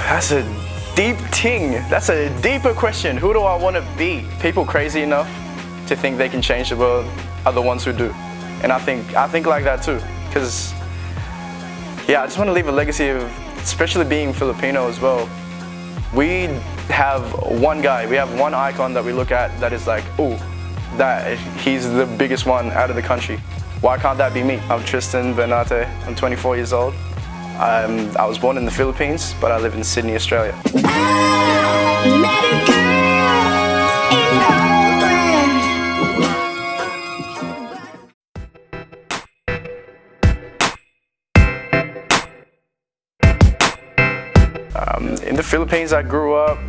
That's a deep thing. That's a deeper question. Who do I want to be? People crazy enough to think they can change the world are the ones who do. And I think like that too. Because, yeah, I just want to leave a legacy of, especially being Filipino as well. We have one guy, we have one icon that we look at that is like, oh, he's the biggest one out of the country. Why can't that be me? I'm Tristan Bernarte. I'm 24 years old. I was born in the Philippines, but I live in Sydney, Australia. In the Philippines, I grew up,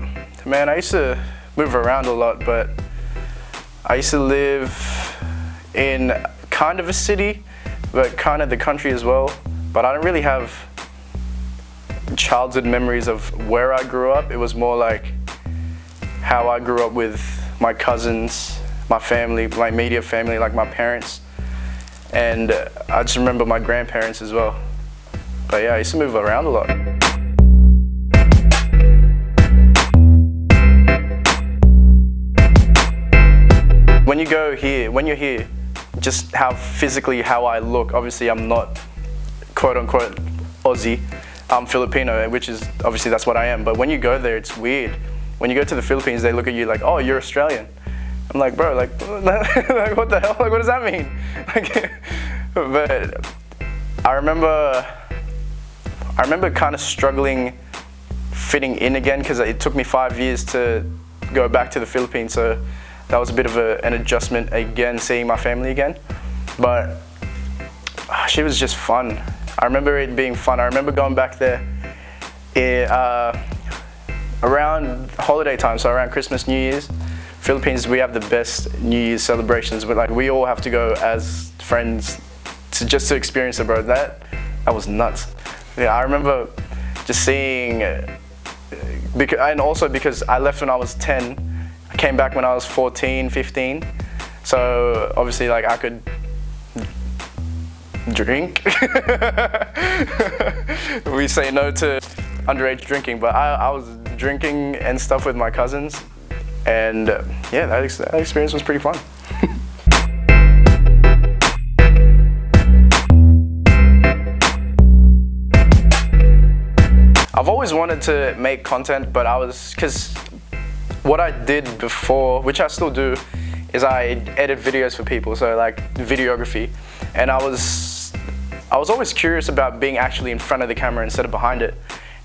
man, I used to move around a lot, but I used to live in kind of a city, but kind of the country as well. But I don't really have childhood memories of where I grew up. It was more like how I grew up with my cousins, my family, my immediate family, like my parents. And I just remember my grandparents as well. But yeah, I used to move around a lot. When you're here, just how I look, obviously I'm not quote unquote Aussie, I'm Filipino, which is, obviously that's what I am, but when you go there, it's weird. When you go to the Philippines, they look at you like, oh, you're Australian. I'm like, bro, like, like what the hell, like what does that mean? Like, but I remember kind of struggling fitting in again, because it took me 5 years to go back to the Philippines, so that was a bit of an adjustment again, seeing my family again. But she was just fun. I remember it being fun. I remember going back there around holiday time, so around Christmas, New Year's. Philippines, we have the best New Year's celebrations, but like we all have to go as friends just to experience it, bro. That was nuts. Yeah, I remember just seeing, and also because I left when I was 10, I came back when I was 14, 15. So obviously like I could drink. We say no to underage drinking, but I was drinking and stuff with my cousins. And yeah, that experience was pretty fun. I've always wanted to make content, but because what I did before, which I still do, is I edit videos for people, so like videography. And I was always curious about being actually in front of the camera instead of behind it.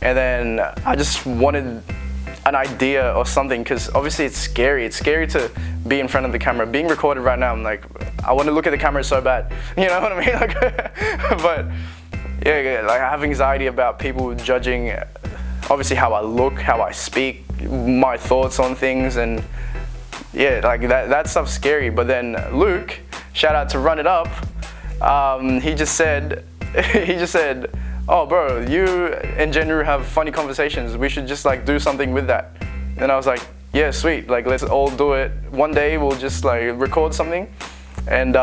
And then I just wanted an idea or something, because obviously it's scary. It's scary to be in front of the camera. Being recorded right now, I'm like, I want to look at the camera so bad. You know what I mean? Like, but yeah, like I have anxiety about people judging, obviously how I look, how I speak, my thoughts on things, and yeah, like that stuff's scary. But then Luke, shout out to Run It Up, he just said, oh bro, you and Jenru have funny conversations, we should just like do something with that. And I was like, yeah, sweet, like let's all do it. One day we'll just like record something, and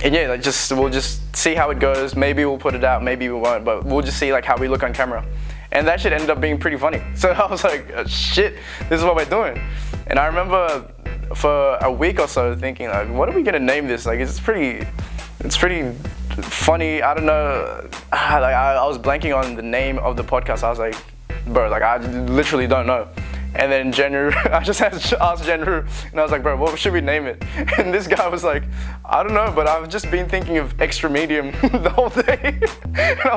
yeah, like we'll just see how it goes. Maybe we'll put it out, maybe we won't, but we'll just see like how we look on camera. And that shit ended up being pretty funny. So I was like, shit, this is what we're doing. And I remember for a week or so thinking like, what are we gonna name this? Like it's pretty funny. I don't know. Like I was blanking on the name of the podcast. I was like, bro, like I literally don't know. And then I just asked Jenru, and I was like, bro, what should we name it? And this guy was like, I don't know, but I've just been thinking of extra medium the whole day. And I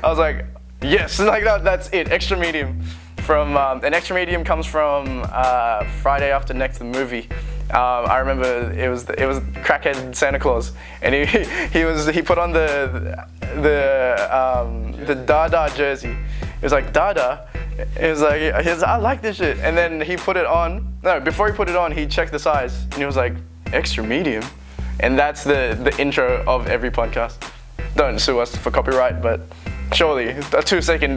was like, yes, like that's it, extra medium. And extra medium comes from Friday After Next, the movie. I remember it was crackhead Santa Claus, and he put on the Dada jersey. It was like Dada. It was like I like this shit, and then he put it on. No, before he put it on, he checked the size, and he was like extra medium, and that's the intro of every podcast. Don't sue us for copyright, but surely a two second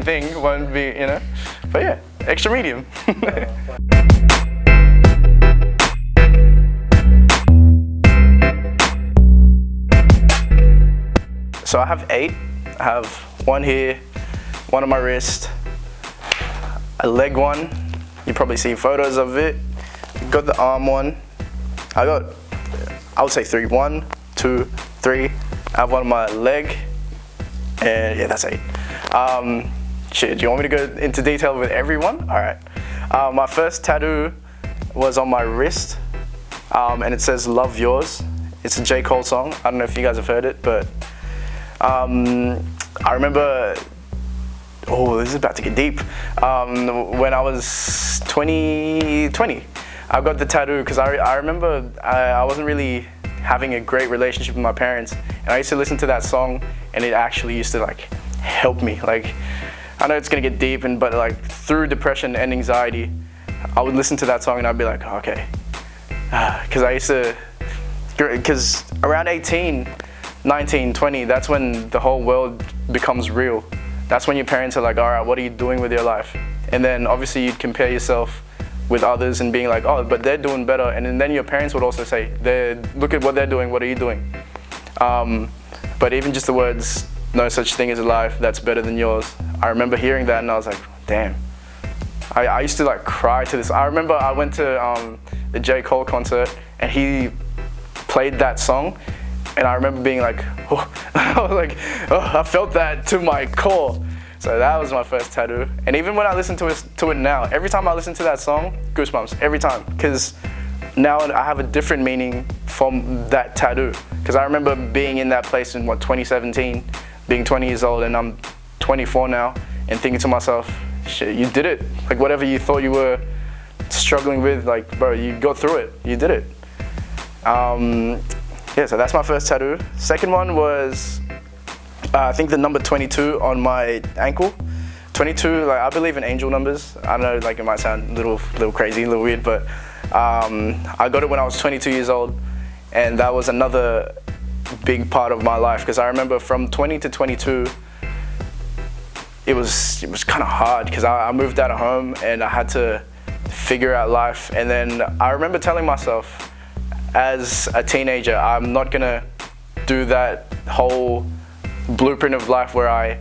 thing won't be, you know. But yeah, extra medium. So I have 8. I have one here, one on my wrist, a leg one. You probably see photos of it. Got the arm one. I would say 3. 1, 2, 3. I have one on my leg, and yeah, that's 8. Shit, do you want me to go into detail with everyone? All right. My first tattoo was on my wrist, and it says "Love Yours." It's a J. Cole song. I don't know if you guys have heard it, but I remember. Oh, this is about to get deep. When I was 20, I got the tattoo because I remember I wasn't really having a great relationship with my parents, and I used to listen to that song, and it actually used to like help me. Like, I know it's gonna get deep, but like through depression and anxiety, I would listen to that song and I'd be like, okay, because around 18, 19, 20, that's when the whole world becomes real. That's when your parents are like, all right, what are you doing with your life? And then obviously you'd compare yourself with others and being like, oh, but they're doing better. And then your parents would also say, look at what they're doing, what are you doing? But even just the words, no such thing as a life that's better than yours. I remember hearing that and I was like, damn. I used to like cry to this. I remember I went to the J. Cole concert and he played that song, and I remember being like, oh, I was like, oh, I felt that to my core. So that was my first tattoo. And even when I listen to it now, every time I listen to that song, goosebumps, every time. Because now I have a different meaning from that tattoo. Because I remember being in that place in 2017, being 20 years old, and I'm 24 now, and thinking to myself, shit, you did it. Like whatever you thought you were struggling with, like, bro, you got through it, you did it. Yeah, so that's my first tattoo. Second one was, I think the number 22 on my ankle. 22, like I believe in angel numbers. I know, like it might sound a little crazy, a little weird, but I got it when I was 22 years old, and that was another big part of my life, because I remember from 20 to 22, it was kind of hard because I moved out of home and I had to figure out life. And then I remember telling myself, as a teenager, I'm not gonna do that whole blueprint of life where I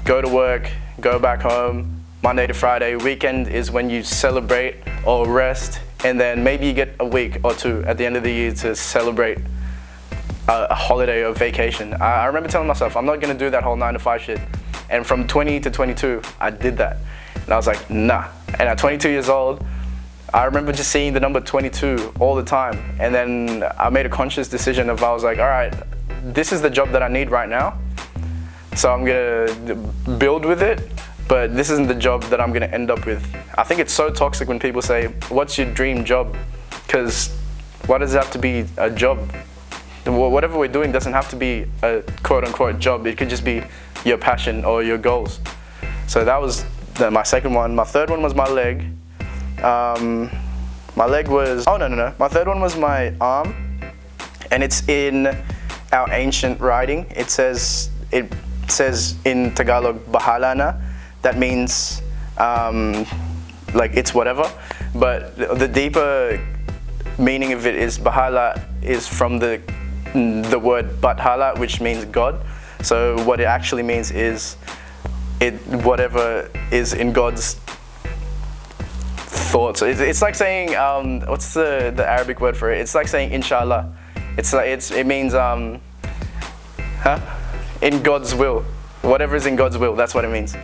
go to work, go back home, Monday to Friday. Weekend is when you celebrate or rest, and then maybe you get a week or 2 at the end of the year to celebrate a holiday or vacation. I remember telling myself, I'm not gonna do that whole 9 to 5 shit. And from 20 to 22, I did that. And I was like, nah. And at 22 years old, I remember just seeing the number 22 all the time. And then I made a conscious decision I was like, all right, this is the job that I need right now. So I'm gonna build with it, but this isn't the job that I'm gonna end up with. I think it's so toxic when people say, what's your dream job? Because why does it have to be a job? Whatever we're doing doesn't have to be a quote unquote job. It could just be your passion or your goals. So that was my second one. My third one was my leg. My leg was, oh no. My third one was my arm, and it's in our ancient writing. It says in Tagalog, bahala na. That means like it's whatever. But the deeper meaning of it is bahala is from the word bathala, which means God. So what it actually means is whatever is in God's thoughts. It's like saying what's the Arabic word for it? It's like saying inshallah. It means in God's will. Whatever is in God's will, that's what it means.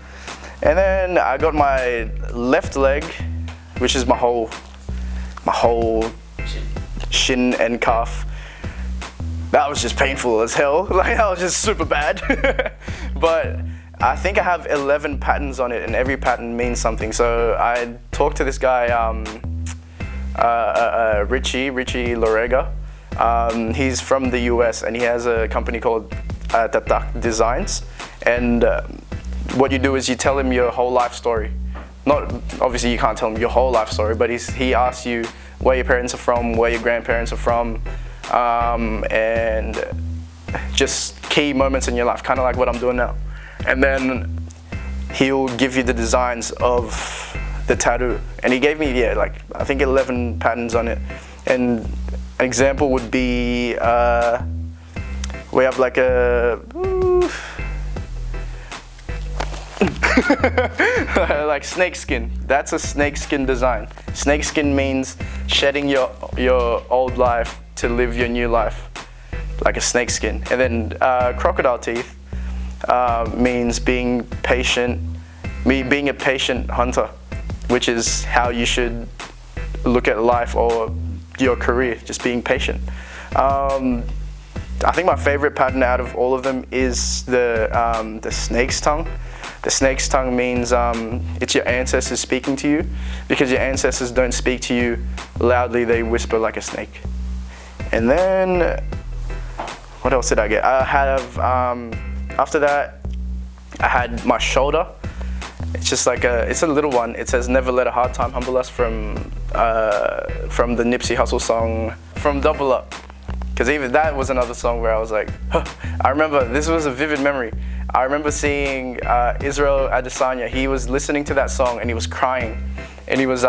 And then I got my left leg, which is my whole shin and calf. That was just painful as hell. Like, that was just super bad. But I think I have 11 patterns on it, and every pattern means something. So I talked to this guy, Richie Lorega. He's from the US, and he has a company called Tatak Designs. And what you do is you tell him your whole life story. Not, obviously you can't tell him your whole life story, but he asks you where your parents are from, where your grandparents are from, and just key moments in your life, kind of like what I'm doing now. And then he'll give you the designs of the tattoo. And he gave me, I think 11 patterns on it. And an example would be, we have like a, Like snakeskin. That's a snakeskin design. Snakeskin means shedding your old life to live your new life, like a snakeskin. And then crocodile teeth means being patient, being a patient hunter, which is how you should look at life or your career, just being patient. I think my favorite pattern out of all of them is the snake's tongue. The snake's tongue means it's your ancestors speaking to you, because your ancestors don't speak to you loudly, they whisper like a snake. And then, what else did I get? I have, after that, I had my shoulder. It's just like it's a little one. It says, "Never let a hard time humble us," from the Nipsey Hussle song, From Double Up. Because even that was another song where I was like, huh. I remember, this was a vivid memory. I remember seeing Israel Adesanya. He was listening to that song and he was crying. And he was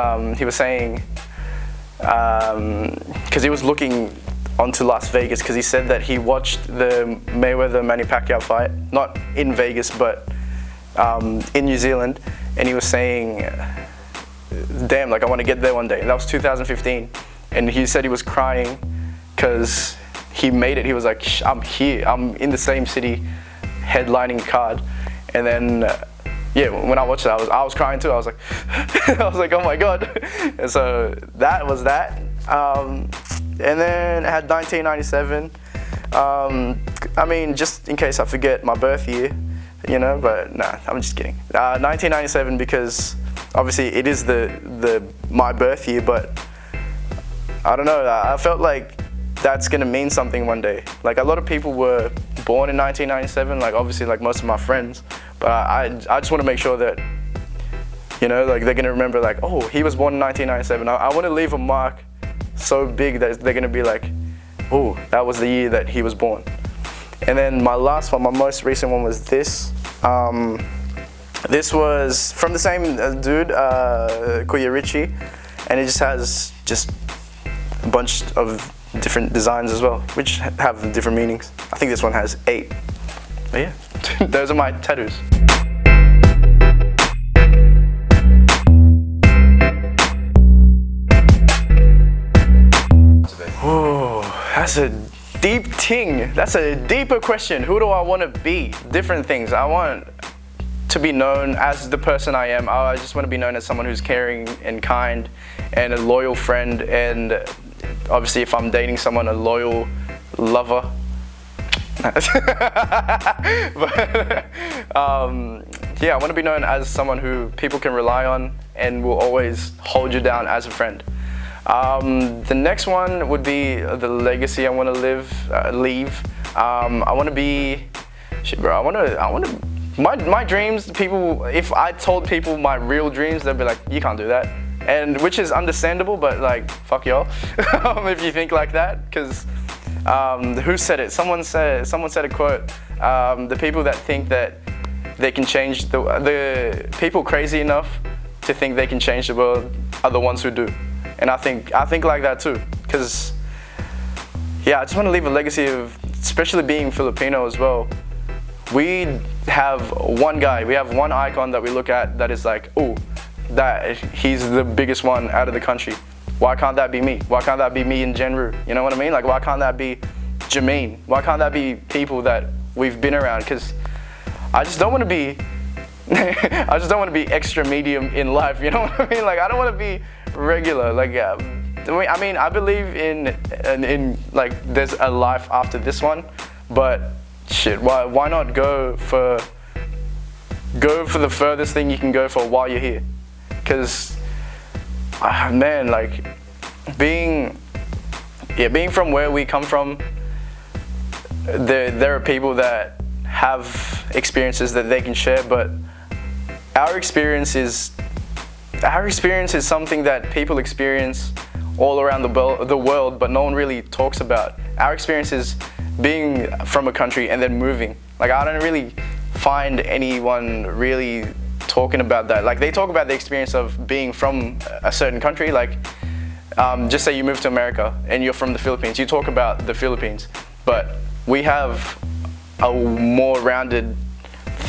saying, because he was looking onto Las Vegas, because he said that he watched the Mayweather-Manny Pacquiao fight, not in Vegas, but in New Zealand. And he was saying, damn, like I want to get there one day. And that was 2015. And he said he was crying because he made it. He was like, I'm here, I'm in the same city, headlining card. And then, yeah, when I watched it, I was crying too. I was like, I was like, oh my God. And so that was that. And then I had 1997. I mean, just in case I forget my birth year, you know, but nah, I'm just kidding. 1997, because obviously it is my birth year, but I don't know, I felt like that's gonna mean something one day. Like a lot of people were born in 1997, like obviously like most of my friends, but I just want to make sure that, you know, like they're gonna remember like, oh, he was born in 1997. I want to leave a mark so big that they're gonna be like, oh, that was the year that he was born. And then my last one, my most recent one was this. This was from the same dude, Kuya Richie, and it just has a bunch of different designs as well, which have different meanings. I think this one has 8. But yeah, those are my tattoos. Oh, that's a deep thing. That's a deeper question. Who do I want to be? Different things. I want to be known as the person I am. I just want to be known as someone who's caring and kind and a loyal friend, and obviously if I'm dating someone, a loyal lover. But yeah, I want to be known as someone who people can rely on and will always hold you down as a friend. The next one would be the legacy I want to leave. I want to be, shit bro, I want to, my dreams, people, if I told people my real dreams, they'd be like, you can't do that. And which is understandable, but like, fuck y'all, if you think like that, because who said it? Someone said a quote, the people that think that they can change the people crazy enough to think they can change the world are the ones who do. And I think like that too, because yeah, I just want to leave a legacy of, especially being Filipino as well. We have one guy, we have one icon that we look at that is like, oh, that he's the biggest one out of the country. Why can't that be me? Why can't that be me and Jenru? You know what I mean? Like, why can't that be Jameen? Why can't that be people that we've been around? Because I just don't want to be, I just don't want to be extra medium in life. You know what I mean? Like, I don't want to be regular. Like, I mean, I believe in like there's a life after this one, but shit, why not go for the furthest thing you can go for while you're here? Because man, like being from where we come from, there are people that have experiences that they can share, but our experience is something that people experience all around the world, but no one really talks about. Our experience is being from a country and then moving. Like, I don't really find anyone really talking about that. Like, they talk about the experience of being from a certain country. Like, just say you move to America and you're from the Philippines. You talk about the Philippines, but we have a more rounded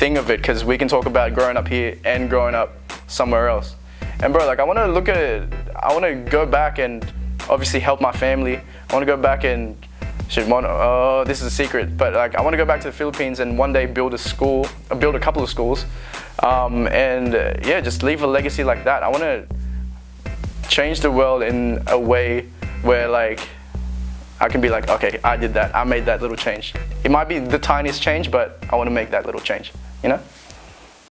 thing of it, because we can talk about growing up here and growing up somewhere else. And bro, like I want to look at it, I want to go back and obviously help my family. I want to go back and this is a secret, but like I want to go back to the Philippines and one day build a school, build a couple of schools, yeah, just leave a legacy like that. I want to change the world in a way where like I can be like, okay, I did that, I made that little change. It might be the tiniest change, but I want to make that little change, you know?